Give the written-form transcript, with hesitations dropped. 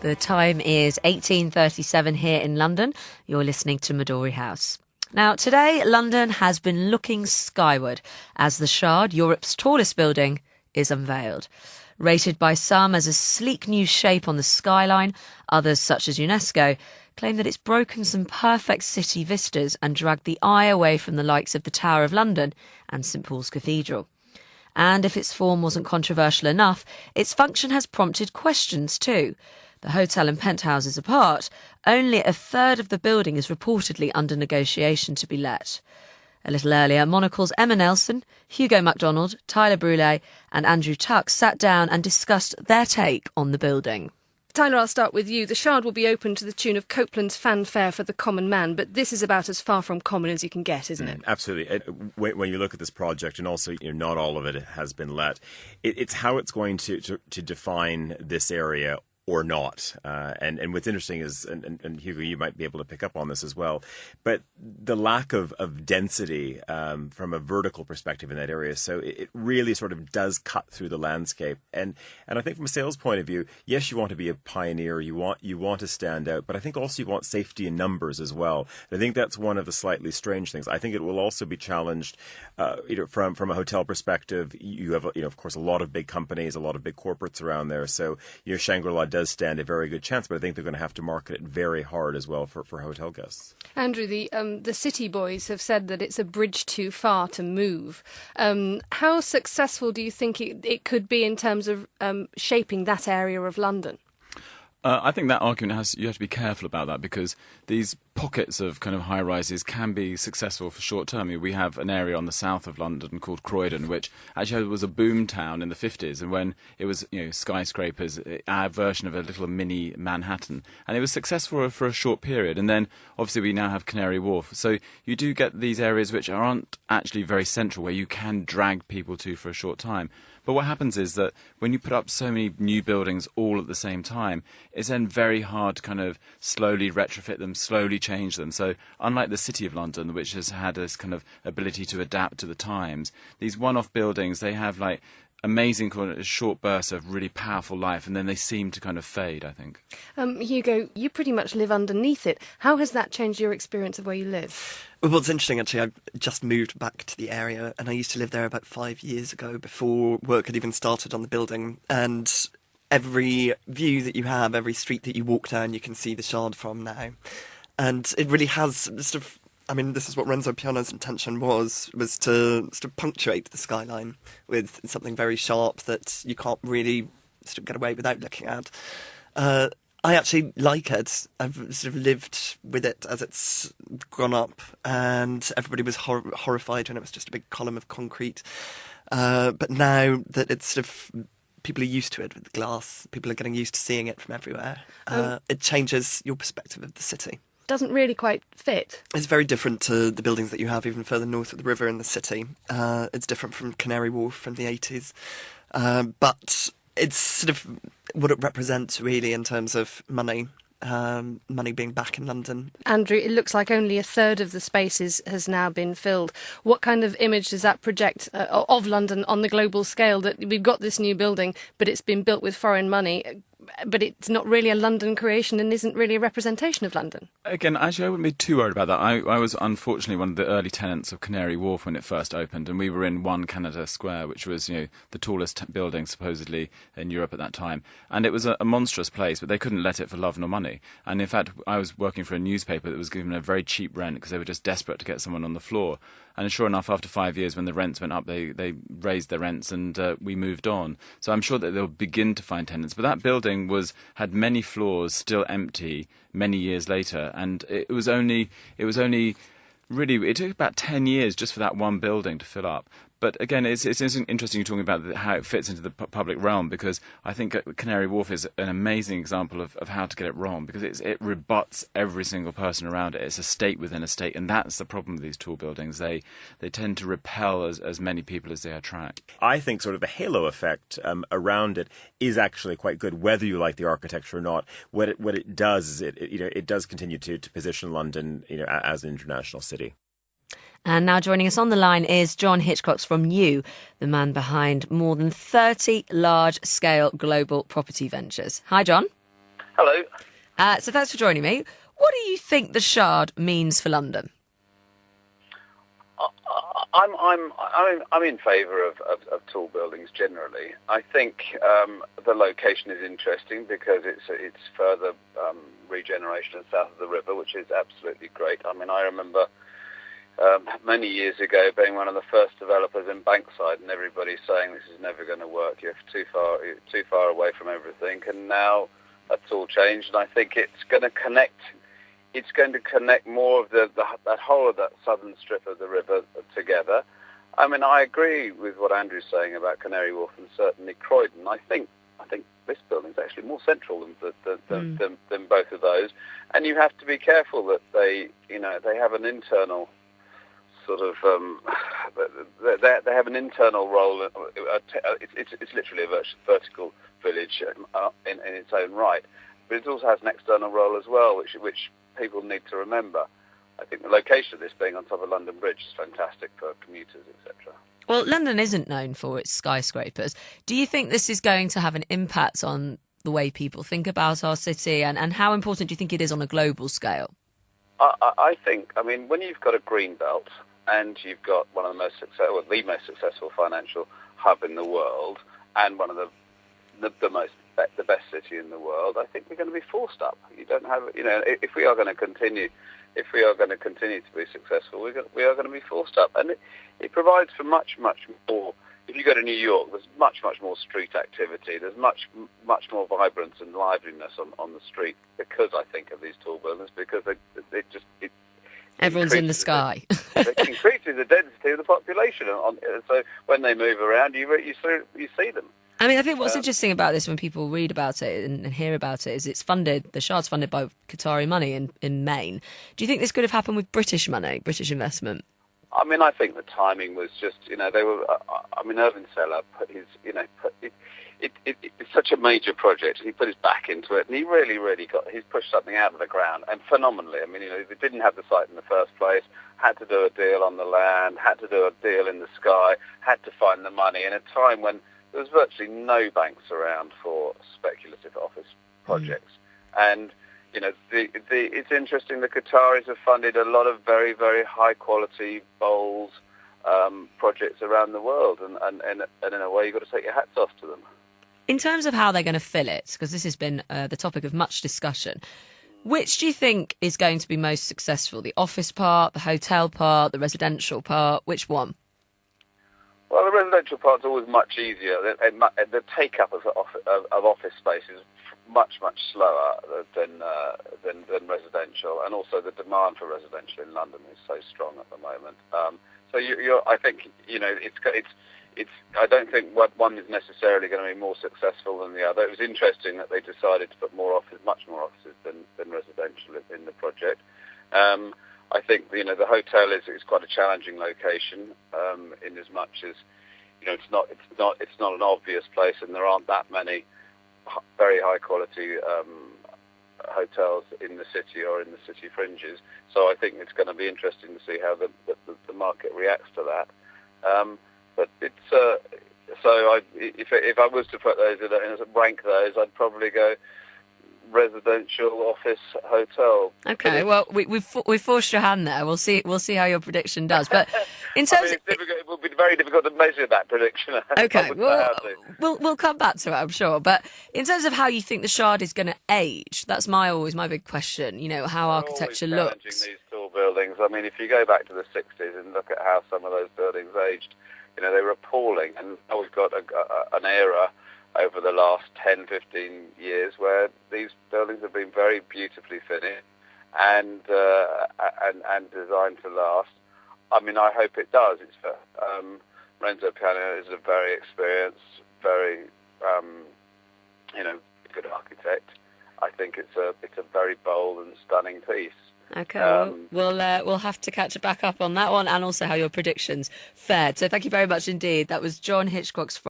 The time is 18:37 here in London. You're listening to Midori House. Now, today, London has been looking skyward as the Shard, Europe's tallest building, is unveiled. Rated by some as a sleek new shape on the skyline, others, such as UNESCO, claim that it's broken some perfect city vistas and dragged the eye away from the likes of the Tower of London and St Paul's Cathedral. And if its form wasn't controversial enough, its function has prompted questions too. The hotel and penthouses apart, only a third of the building is reportedly under negotiation to be let. A little earlier, Monocle's Emma Nelson, Hugo MacDonald, Tyler Brûlé and Andrew Tuck sat down and discussed their take on the building. Tyler, I'll start with you. The Shard will be open to the tune of Copeland's Fanfare for the Common Man, but this is about as far from common as you can get, isn't it? Absolutely. When you look at this project, and also not all of it has been let, it's how it's going to define this area or not. And what's interesting is, and Hugo, you might be able to pick up on this as well, but the lack of density from a vertical perspective in that area. So it really sort of does cut through the landscape. And I think from a sales point of view, yes, you want to be a pioneer, you want to stand out, but I think also you want safety in numbers as well. And I think that's one of the slightly strange things. I think it will also be challenged from a hotel perspective. You have, of course, a lot of big companies, a lot of big corporates around there. So, Shangri-La does stand a very good chance, but I think they're going to have to market it very hard as well for hotel guests. Andrew, the city boys have said that it's a bridge too far to move. How successful do you think it could be in terms of shaping that area of London? I think that argument you have to be careful about that, because these pockets of kind of high-rises can be successful for short term. We have an area on the south of London called Croydon, which actually was a boom town in the 50s, and when it was skyscrapers, our version of a little mini Manhattan, and it was successful for a short period. And then obviously we now have Canary Wharf, so you do get these areas which aren't actually very central, where you can drag people to for a short time. But what happens is that when you put up so many new buildings all at the same time, it's then very hard to kind of slowly retrofit them, slowly change them. So unlike the City of London, which has had this kind of ability to adapt to the times, these one-off buildings, they have like amazing kind of short bursts of really powerful life, and then they seem to kind of fade, I think. Hugo, you pretty much live underneath it. How has that changed your experience of where you live? Well, it's interesting, actually. I've just moved back to the area, and I used to live there about 5 years ago, before work had even started on the building. And every view that you have, every street that you walk down, you can see the Shard from now. And it really has sort of, this is what Renzo Piano's intention was to sort of punctuate the skyline with something very sharp that you can't really sort of get away without looking at. I actually like it. I've sort of lived with it as it's grown up, and everybody was horrified when it was just a big column of concrete. But now that it's sort of, people are used to it with the glass, people are getting used to seeing it from everywhere, it changes your perspective of the city. Doesn't really quite fit. It's very different to the buildings that you have even further north of the river in the city. It's different from Canary Wharf from the 80s. But it's sort of what it represents, really, in terms of money being back in London. Andrew, it looks like only a third of the spaces has now been filled. What kind of image does that project of London on the global scale, that we've got this new building, but it's been built with foreign money, but it's not really a London creation and isn't really a representation of London? Again, actually, I wouldn't be too worried about that. I was unfortunately one of the early tenants of Canary Wharf when it first opened, and we were in 1 Canada Square, which was, the tallest building supposedly in Europe at that time. And it was a monstrous place, but they couldn't let it for love nor money. And in fact, I was working for a newspaper that was given a very cheap rent because they were just desperate to get someone on the floor. And sure enough, after 5 years, when the rents went up, they raised their rents, and we moved on. So I'm sure that they'll begin to find tenants. But that building had many floors still empty many years later, and it took about 10 years just for that one building to fill up. But again, it's interesting you're talking about how it fits into the public realm, because I think Canary Wharf is an amazing example of how to get it wrong, because it rebuts every single person around it. It's a state within a state, and that's the problem with these tall buildings. They tend to repel as many people as they attract. I think sort of the halo effect around it is actually quite good, whether you like the architecture or not. What it does is it does continue to position London as an international city. And now joining us on the line is John Hitchcox from You, the man behind more than 30 large-scale global property ventures. Hi, John. Hello. So thanks for joining me. What do you think the Shard means for London? I'm in favour of tall buildings generally. I think the location is interesting because it's further regeneration south of the river, which is absolutely great. I mean, I remember many years ago being one of the first developers in Bankside, and everybody saying this is never going to work. You're too far away from everything, and now that's all changed. And I think it's going to connect. It's going to connect more of that whole of that southern strip of the river together. I mean, I agree with what Andrew's saying about Canary Wharf and certainly Croydon. I think this building is actually more central than both of those, and you have to be careful that they have an internal sort of they have an internal role. It's literally a vertical village in its own right, but it also has an external role as well, which people need to remember. I think the location of this being on top of London Bridge is fantastic for commuters, etc. Well, London isn't known for its skyscrapers. Do you think this is going to have an impact on the way people think about our city, and how important do you think it is on a global scale? I think, when you've got a green belt and you've got one of the most successful, the most successful financial hub in the world, and one of the best city in the world, I think we're going to be forced up. You don't have, if we are going to continue to be successful, we are going to be forced up, and it provides for much more. If you go to New York, there's much more street activity. There's much more vibrance and liveliness on the street because I think of these tall buildings, because it Everyone's in the sky. It increases the density of the population, so when they move around, you see them. I mean, I think what's interesting about this when people read about it and hear about it is the Shard's funded by Qatari money in Maine. Do you think this could have happened with British money, British investment? I mean, I think the timing was just, they were, Irving Seller put his, it's such a major project, and he put his back into it, and he really he's pushed something out of the ground, and phenomenally. I mean, they didn't have the site in the first place, had to do a deal on the land, had to do a deal in the sky, had to find the money in a time when there was virtually no banks around for speculative office projects. And, it's interesting, the Qataris have funded a lot of very, very high-quality, bold projects around the world, and in a way, you've got to take your hats off to them. In terms of how they're going to fill it, because this has been the topic of much discussion, which do you think is going to be most successful? The office part, the hotel part, the residential part? Which one? Well, the residential part's always much easier. The take-up of office space is much slower than residential, and also the demand for residential in London is so strong at the moment. So I think it's. I don't think one is necessarily going to be more successful than the other. It was interesting that they decided to put much more offices than residential in the project. I think the hotel is quite a challenging location in as much as it's not an obvious place, and there aren't that many very high quality hotels in the city or in the city fringes. So I think it's going to be interesting to see how the market reacts to that. But it's if I was to put those rank those, I'd probably go residential, office, hotel. Okay, well, we've forced your hand there. We'll see how your prediction does. But in terms of it will be very difficult to measure that prediction. Okay, we'll come back to it, I'm sure. But in terms of how you think the Shard is going to age, that's always my big question. How architecture looks. These tall buildings. I mean, if you go back to the 60s and look at how some of those buildings aged, they were appalling. And now we've got an era over the last 10, 15 years where these buildings have been very beautifully finished and designed to last. I mean, I hope it does. Renzo Piano is a very experienced, very good architect. I think it's a very bold and stunning piece. Okay, we'll have to catch back up on that one, and also how your predictions fared. So thank you very much indeed. That was John Hitchcox.